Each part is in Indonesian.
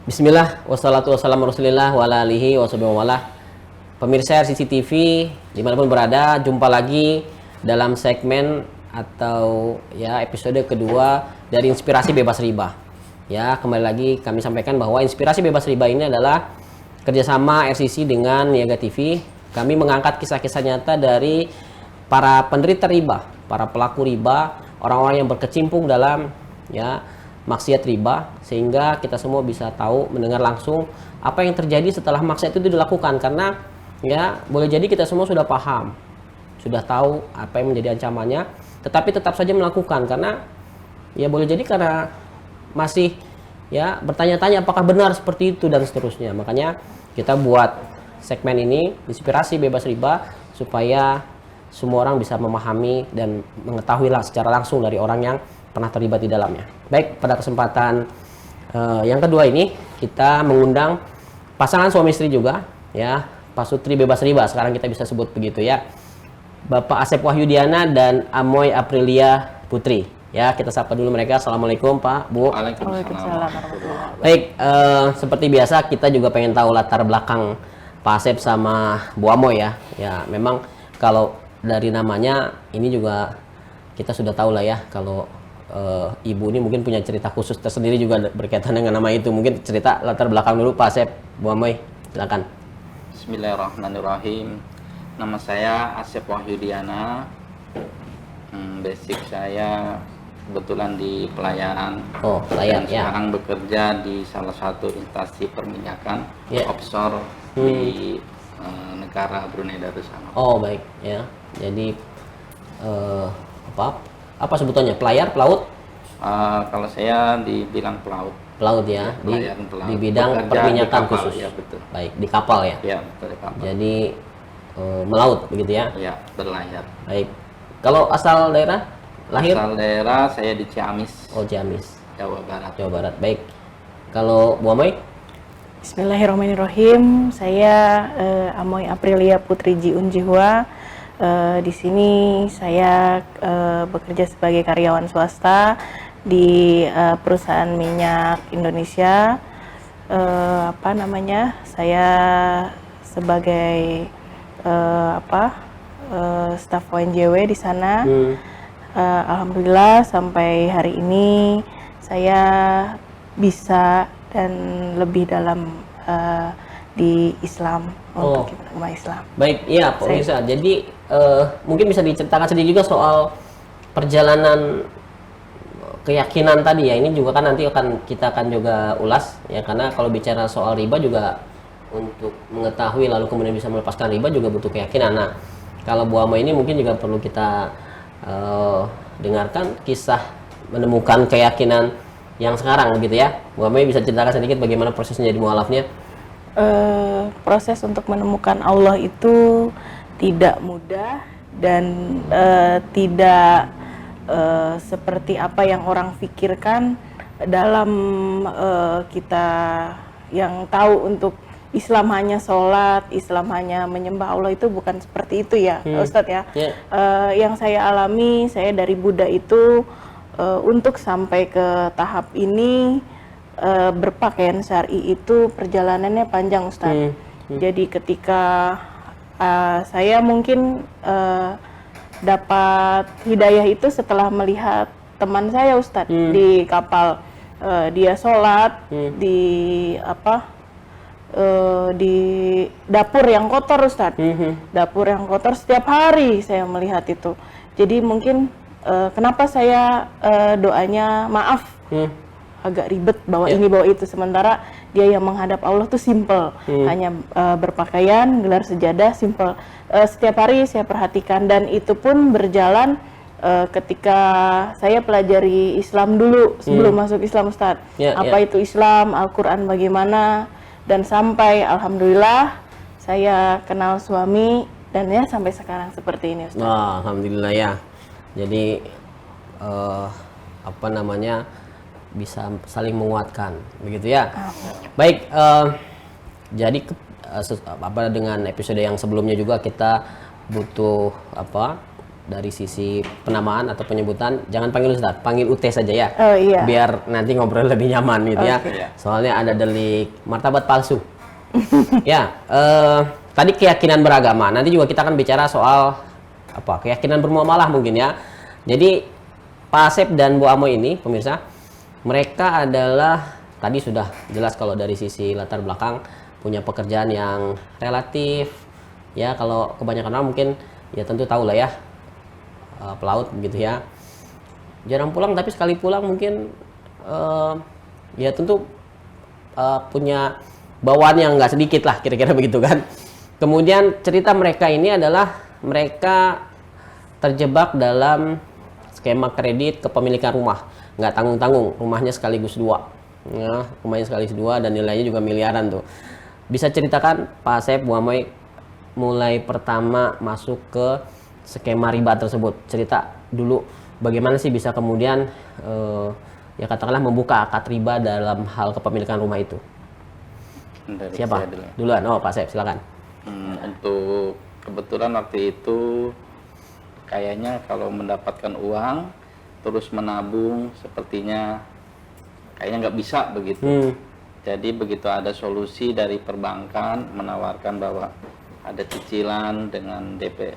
Bismillah, wassalatu wassalamu rasulillah wa ala alihi wa sahbihi wa walah. Pemirsa RCTV dimanapun berada, jumpa lagi dalam segmen atau ya episode kedua dari Inspirasi Bebas Riba. Ya, kembali lagi kami sampaikan bahwa Inspirasi Bebas Riba ini adalah kerjasama RCC dengan Niaga TV. Kami mengangkat kisah-kisah nyata dari para penderita riba, para pelaku riba, orang-orang yang berkecimpung dalam ya maksiat riba, sehingga kita semua bisa tahu, mendengar langsung apa yang terjadi setelah maksiat itu dilakukan. Karena ya boleh jadi kita semua sudah paham, sudah tahu apa yang menjadi ancamannya, tetapi tetap saja melakukan karena ya boleh jadi karena masih ya bertanya-tanya apakah benar seperti itu dan seterusnya. Makanya kita buat segmen ini Inspirasi Bebas Riba supaya semua orang bisa memahami dan mengetahui lah secara langsung dari orang yang pernah terlibat di dalamnya. Baik, pada kesempatan yang kedua ini kita mengundang pasangan suami istri juga ya, Pasutri Bebas Riba sekarang kita bisa sebut begitu ya, Bapak Asep Wahyudiana dan Amoy Aprilia Putri ya. Kita sapa dulu mereka. Assalamualaikum Pak, Bu. Waalaikumsalam. Baik, seperti biasa kita juga pengen tahu latar belakang Pak Asep sama Bu Amoy ya. Ya memang kalau dari namanya ini juga kita sudah tahu lah ya, kalau ibu ini mungkin punya cerita khusus tersendiri juga berkaitan dengan nama itu. Mungkin cerita latar belakang dulu Pak Asep, Bu Amoy, silakan. Bismillahirrahmanirrahim. Nama saya Asep Wahyudiana. Basic saya kebetulan di pelayaran. Oh, pelayan ya. Sekarang bekerja di salah satu instansi perminyakan offshore di negara Brunei Darussalam. Oh, baik ya. Jadi apa sebutannya? Pelaut? Kalau saya dibilang pelaut. Pelaut ya, Pelaut. di bidang perminyakan khusus. Ya, betul. Baik, di kapal ya. Ya, betul, di kapal. Jadi melaut begitu ya. Ya, berlayar. Baik. Kalau asal daerah lahir? Asal daerah saya di Ciamis. Oh, Ciamis, Jawa Barat. Jawa Barat. Baik. Kalau Bu Amoy? Bismillahirrahmanirrahim. Saya Amoy Aprilia Putri Jiun Jihwa. Di sini saya bekerja sebagai karyawan swasta di perusahaan minyak Indonesia. Saya sebagai staf ONJW di sana. Alhamdulillah sampai hari ini saya bisa dan lebih dalam di Islam, untuk agama Islam. Baik, iya Pak Mirsa. Jadi mungkin bisa diceritakan sedikit juga soal perjalanan keyakinan tadi ya. Ini juga kan nanti kita akan juga ulas ya, karena kalau bicara soal riba juga untuk mengetahui lalu kemudian bisa melepaskan riba juga butuh keyakinan. Nah, kalau Bu Amoy ini mungkin juga perlu kita dengarkan kisah menemukan keyakinan yang sekarang gitu ya. Bu Amoy bisa ceritakan sedikit bagaimana prosesnya jadi mualafnya? Proses untuk menemukan Allah itu tidak mudah dan tidak seperti apa yang orang pikirkan dalam kita yang tahu untuk Islam hanya sholat, Islam hanya menyembah Allah, itu bukan seperti itu ya, Ustadz ya. Yang saya alami, saya dari Buddha itu untuk sampai ke tahap ini berpakaian syar'i itu perjalanannya panjang, Ustadz. Jadi ketika saya mungkin dapat hidayah itu setelah melihat teman saya, Ustadz, di kapal. Dia sholat di dapur yang kotor, Ustadz. Dapur yang kotor setiap hari saya melihat itu. Jadi mungkin kenapa saya doanya maaf agak ribet bawa ini bawa itu, sementara dia yang menghadap Allah tuh simple, hanya berpakaian, gelar sejadah, simple. Setiap hari saya perhatikan, dan itu pun berjalan ketika saya pelajari Islam dulu sebelum masuk Islam, Ustadz. Apa itu Islam, Al-Quran bagaimana, dan sampai alhamdulillah saya kenal suami dan ya sampai sekarang seperti ini, Ustadz. Wah, alhamdulillah ya. Jadi bisa saling menguatkan begitu ya. Baik, jadi dengan episode yang sebelumnya juga kita butuh dari sisi penamaan atau penyebutan jangan panggil Ustaz, panggil UT saja ya. Oh iya. Biar nanti ngobrol lebih nyaman gitu ya. Soalnya ada delik martabat palsu. Ya, tadi keyakinan beragama. Nanti juga kita akan bicara soal apa? Keyakinan bermuamalah mungkin ya. Jadi Pak Asep dan Bu Amoy ini pemirsa, mereka adalah tadi sudah jelas kalau dari sisi latar belakang punya pekerjaan yang relatif ya, kalau kebanyakan orang mungkin ya tentu tahu lah ya, pelaut begitu ya, jarang pulang tapi sekali pulang mungkin ya tentu punya bawaan yang nggak sedikit lah kira-kira begitu kan. Kemudian cerita mereka ini adalah mereka terjebak dalam skema kredit kepemilikan rumah, nggak tanggung-tanggung, rumahnya sekaligus dua ya, rumahnya sekaligus dua dan nilainya juga miliaran tuh. Bisa ceritakan Pak Asep, Bu Amoy, mulai pertama masuk ke skema riba tersebut, cerita dulu bagaimana sih bisa kemudian ya katakanlah membuka akad riba dalam hal kepemilikan rumah itu. Dari Siapa? saya dulu. Duluan, oh Pak Asep silakan. Untuk kebetulan waktu itu kayaknya kalau mendapatkan uang terus menabung sepertinya kayaknya nggak bisa begitu. Jadi begitu ada solusi dari perbankan menawarkan bahwa ada cicilan dengan DP,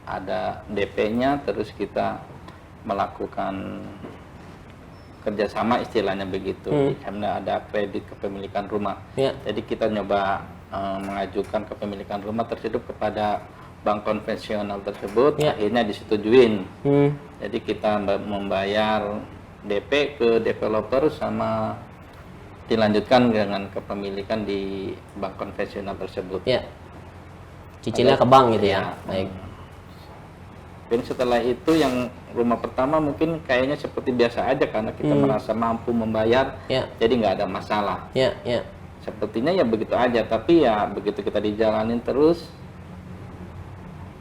ada DP-nya, terus kita melakukan kerjasama istilahnya begitu, karena ada kredit kepemilikan rumah. Jadi kita nyoba mengajukan kepemilikan rumah tersebut kepada bank konvensional tersebut, akhirnya disetujuin. Jadi kita membayar DP ke developer sama dilanjutkan dengan kepemilikan di bank konvensional tersebut. Cicilnya ke bank gitu ya. Baik. Dan setelah itu yang rumah pertama mungkin kayaknya seperti biasa aja karena kita merasa mampu membayar, jadi nggak ada masalah. Sepertinya ya begitu aja, tapi ya begitu kita dijalanin terus,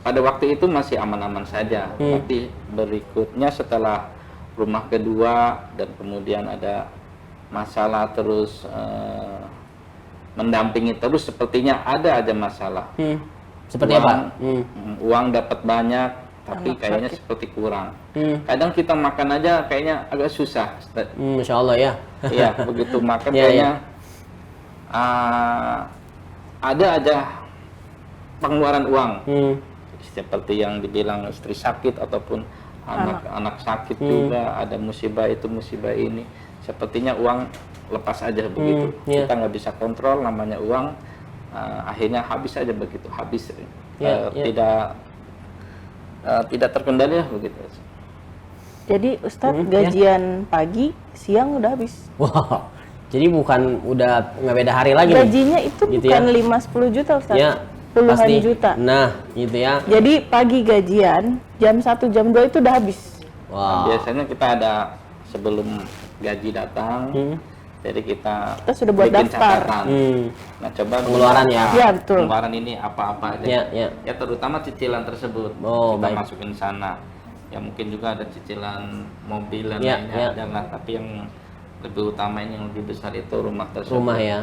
pada waktu itu masih aman-aman saja. Tapi berikutnya setelah rumah kedua dan kemudian ada masalah terus mendampingi terus, sepertinya ada aja masalah. Seperti uang, apa? Uang dapat banyak, tapi kayaknya seperti kurang. Kadang kita makan aja kayaknya agak susah. Masya Allah ya. Iya, begitu makan kayaknya ada aja pengeluaran uang. Seperti yang dibilang istri sakit ataupun anak sakit juga, ada musibah itu musibah ini. Sepertinya uang lepas aja begitu. Kita nggak bisa kontrol namanya uang. Akhirnya habis aja begitu, habis tidak terkendali lah begitu. Jadi Ustadz gajian pagi, siang udah habis. Wah, jadi bukan udah nggak beda hari lagi. Gajinya itu gitu bukan ya? 5-10 juta Ustadz, puluhan pasti. juta. Nah, gitu ya. Jadi pagi gajian, jam 1, jam 2 itu udah habis. Nah, biasanya kita ada sebelum gaji datang, jadi kita sudah buat bikin daftar. catatan. Nah, coba Pengeluaran ya. Ya, betul. Pengeluaran ini apa-apa aja. Ya. Terutama cicilan tersebut. Oh, kita baik. masukin sana. Ya mungkin juga ada cicilan mobil dan Ya, lainnya ada lah, tapi yang lebih utama ini yang lebih besar itu rumah tersebut. Rumah ya.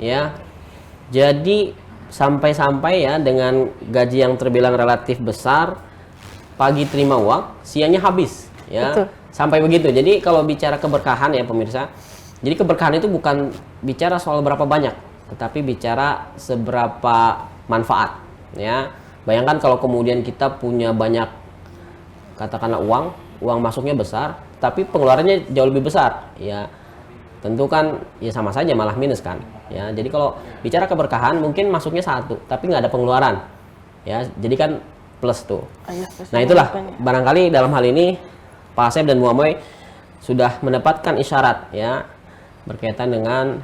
Ya. Jadi sampai-sampai ya dengan gaji yang terbilang relatif besar, pagi terima uang, siangnya habis ya. Betul. Sampai begitu. Jadi kalau bicara keberkahan ya pemirsa, jadi keberkahan itu bukan bicara soal berapa banyak, tetapi bicara seberapa manfaat ya. Bayangkan kalau kemudian kita punya banyak katakanlah uang masuknya besar, tapi pengeluarannya jauh lebih besar ya. Tentu kan ya sama saja malah minus kan ya. Jadi kalau bicara keberkahan mungkin masuknya 1 tapi nggak ada pengeluaran ya, jadi kan plus tuh. Nah itulah barangkali dalam hal ini Pak Asep dan Bu Amoy sudah mendapatkan isyarat ya berkaitan dengan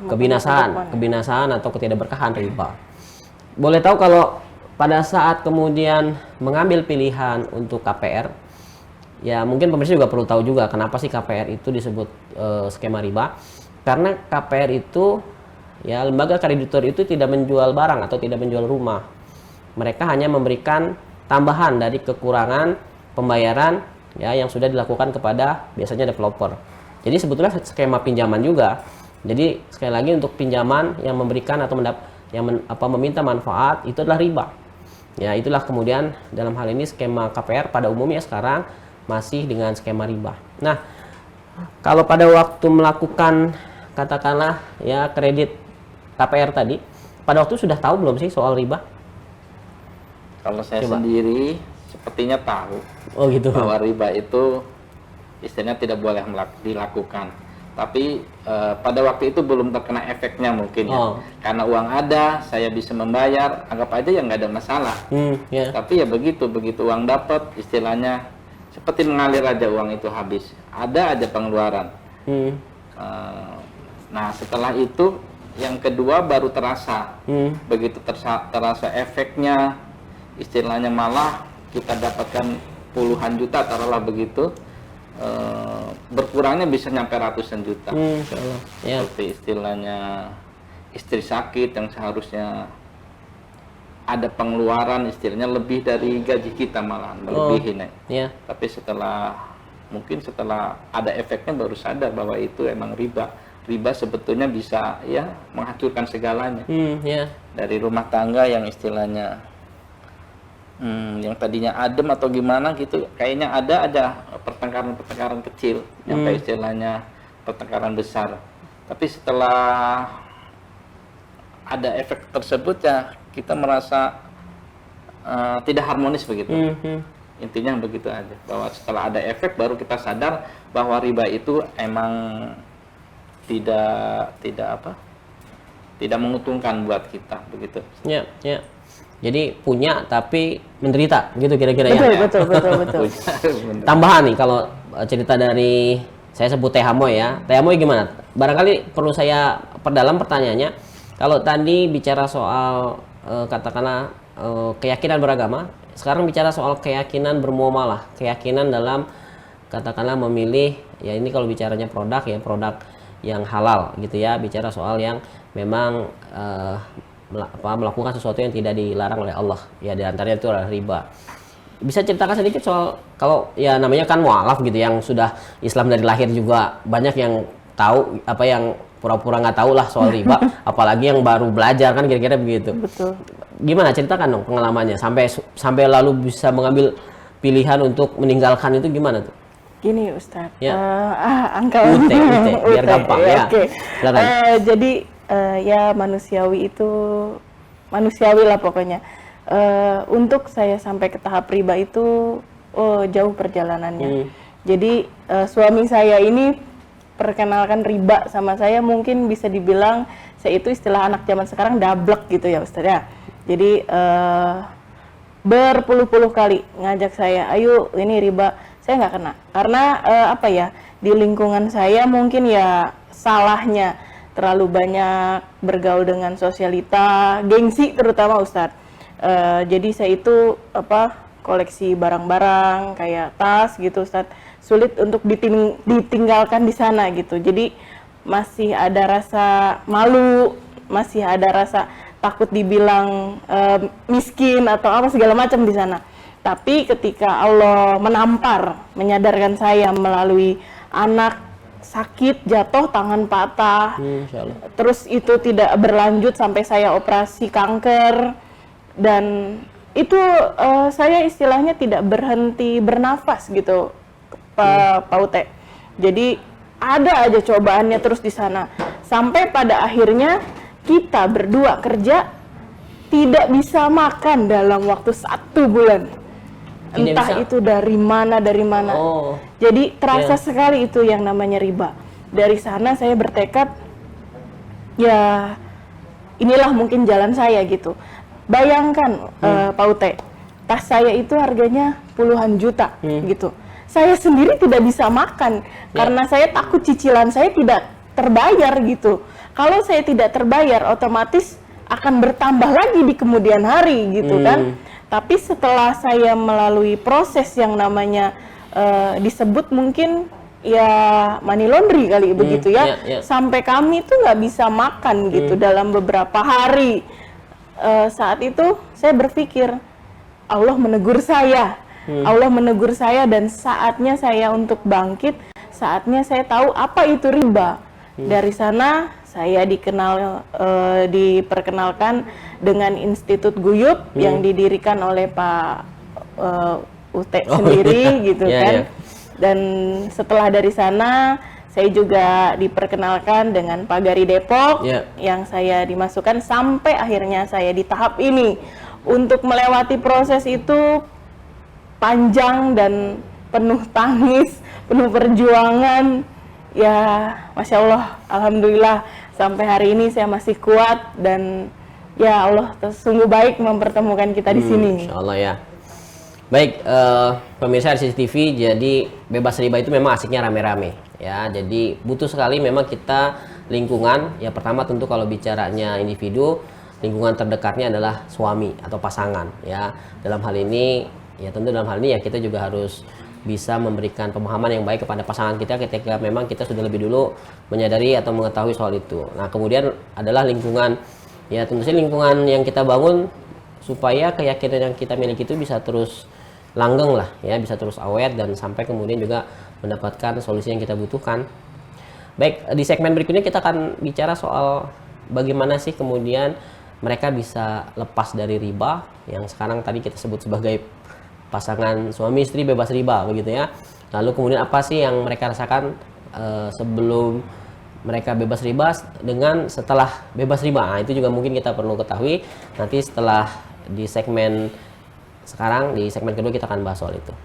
kebinasaan atau ketidakberkahan riba. Boleh tahu kalau pada saat kemudian mengambil pilihan untuk KPR, ya mungkin pemirsa juga perlu tahu juga kenapa sih KPR itu disebut skema riba. Karena KPR itu ya lembaga kreditur itu tidak menjual barang atau tidak menjual rumah. Mereka hanya memberikan tambahan dari kekurangan pembayaran ya yang sudah dilakukan kepada biasanya developer. Jadi sebetulnya skema pinjaman juga. Jadi sekali lagi untuk pinjaman yang memberikan atau meminta manfaat itu adalah riba. Ya, itulah kemudian dalam hal ini skema KPR pada umumnya sekarang masih dengan skema riba. Nah, kalau pada waktu melakukan katakanlah ya kredit KPR tadi, pada waktu sudah tahu belum sih soal riba? Kalau saya sendiri sepertinya tahu. Oh gitu. Bahwa riba itu istilahnya tidak boleh dilakukan. Tapi pada waktu itu belum terkena efeknya mungkin ya. Karena uang ada, saya bisa membayar, anggap aja ya nggak ada masalah. Tapi ya begitu uang dapat, istilahnya seperti mengalir aja uang itu habis. Ada aja pengeluaran. Nah setelah itu yang kedua baru terasa. Begitu terasa efeknya, istilahnya malah kita dapatkan puluhan juta, taruhlah begitu. Berkurangnya bisa nyampe ratusan juta. Seperti istilahnya istri sakit yang seharusnya ada pengeluaran istilahnya lebih dari gaji kita malah melebihi tapi mungkin setelah ada efeknya baru sadar bahwa itu emang riba sebetulnya bisa ya menghancurkan segalanya. Dari rumah tangga yang istilahnya yang tadinya adem atau gimana gitu, kayaknya ada aja pertengkaran kecil yang kayak istilahnya pertengkaran besar. Tapi setelah ada efek tersebut ya kita merasa tidak harmonis begitu. Intinya begitu aja, bahwa setelah ada efek baru kita sadar bahwa riba itu emang tidak menguntungkan buat kita begitu. Jadi punya tapi menderita gitu kira-kira ya. Betul. Tambahan nih kalau cerita dari saya sebut Teh Hamoy ya. Teh Hamoy gimana? Barangkali perlu saya perdalam pertanyaannya. Kalau tadi bicara soal katakanlah keyakinan beragama, sekarang bicara soal keyakinan bermuamalah, keyakinan dalam katakanlah memilih ya ini kalau bicaranya produk ya produk yang halal gitu ya. Bicara soal yang memang melakukan sesuatu yang tidak dilarang oleh Allah ya, diantaranya itu adalah riba. Bisa ceritakan sedikit soal kalau ya namanya kan mualaf gitu yang sudah Islam dari lahir juga banyak yang tahu apa yang pura-pura nggak tahu lah soal riba apalagi yang baru belajar kan kira-kira begitu. Betul. Gimana ceritakan dong pengalamannya sampai lalu bisa mengambil pilihan untuk meninggalkan itu gimana tuh? Gini Ustadz, angka UT biar gampang ya. Jadi ya manusiawi lah pokoknya. Untuk saya sampai ke tahap riba itu jauh perjalanannya. Jadi suami saya ini perkenalkan riba sama saya, mungkin bisa dibilang saya itu istilah anak zaman sekarang dablek gitu ya Ustaz ya. Jadi berpuluh-puluh kali ngajak saya, ayo ini riba, saya nggak kena. Karena di lingkungan saya mungkin ya salahnya terlalu banyak bergaul dengan sosialita, gengsi terutama Ustadz. Jadi saya itu koleksi barang-barang kayak tas gitu Ustadz, sulit untuk ditinggalkan di sana gitu. Jadi masih ada rasa malu, masih ada rasa takut dibilang miskin atau apa segala macam di sana. Tapi ketika Allah menampar, menyadarkan saya melalui anak sakit, jatuh, tangan patah, terus itu tidak berlanjut sampai saya operasi kanker, dan itu saya istilahnya tidak berhenti bernafas gitu, Pak Ute. Jadi ada aja cobaannya terus di sana, sampai pada akhirnya kita berdua kerja tidak bisa makan dalam waktu 1 bulan. Entah itu dari mana. Jadi terasa sekali itu yang namanya riba. Dari sana saya bertekad, ya inilah mungkin jalan saya gitu. Bayangkan Pak Ute, tas saya itu harganya puluhan juta gitu. Saya sendiri tidak bisa makan karena saya takut cicilan saya tidak terbayar gitu. Kalau saya tidak terbayar, otomatis akan bertambah lagi di kemudian hari gitu kan. Tapi setelah saya melalui proses yang namanya disebut mungkin ya money laundry kali begitu ya, sampai kami tuh nggak bisa makan gitu dalam beberapa hari. Saat itu saya berpikir Allah menegur saya, dan saatnya saya untuk bangkit, saatnya saya tahu apa itu riba. Dari sana saya diperkenalkan dengan Institut Guyup yang didirikan oleh Pak Ute sendiri gitu kan. Dan setelah dari sana saya juga diperkenalkan dengan Pagari Depok yang saya dimasukkan sampai akhirnya saya di tahap ini. Untuk melewati proses itu panjang dan penuh tangis, penuh perjuangan. Ya, Masya Allah, Alhamdulillah sampai hari ini saya masih kuat dan ya Allah sungguh baik mempertemukan kita di sini. Insya Allah ya. Baik, pemirsa CCTV, jadi bebas riba itu memang asiknya rame-rame ya. Jadi butuh sekali memang kita lingkungan. Ya pertama tentu kalau bicaranya individu, lingkungan terdekatnya adalah suami atau pasangan ya. Dalam hal ini ya tentu dalam hal ini ya kita juga harus bisa memberikan pemahaman yang baik kepada pasangan kita ketika memang kita sudah lebih dulu menyadari atau mengetahui soal itu. Nah kemudian adalah lingkungan, ya tentu saja lingkungan yang kita bangun supaya keyakinan yang kita miliki itu bisa terus langgeng lah ya, bisa terus awet dan sampai kemudian juga mendapatkan solusi yang kita butuhkan. Baik, di segmen berikutnya kita akan bicara soal bagaimana sih kemudian mereka bisa lepas dari riba yang sekarang tadi kita sebut sebagai pasangan suami istri bebas riba begitu ya. Lalu kemudian apa sih yang mereka rasakan sebelum mereka bebas riba dengan setelah bebas riba. Nah, itu juga mungkin kita perlu ketahui. Nanti setelah di segmen sekarang, di segmen kedua kita akan bahas soal itu.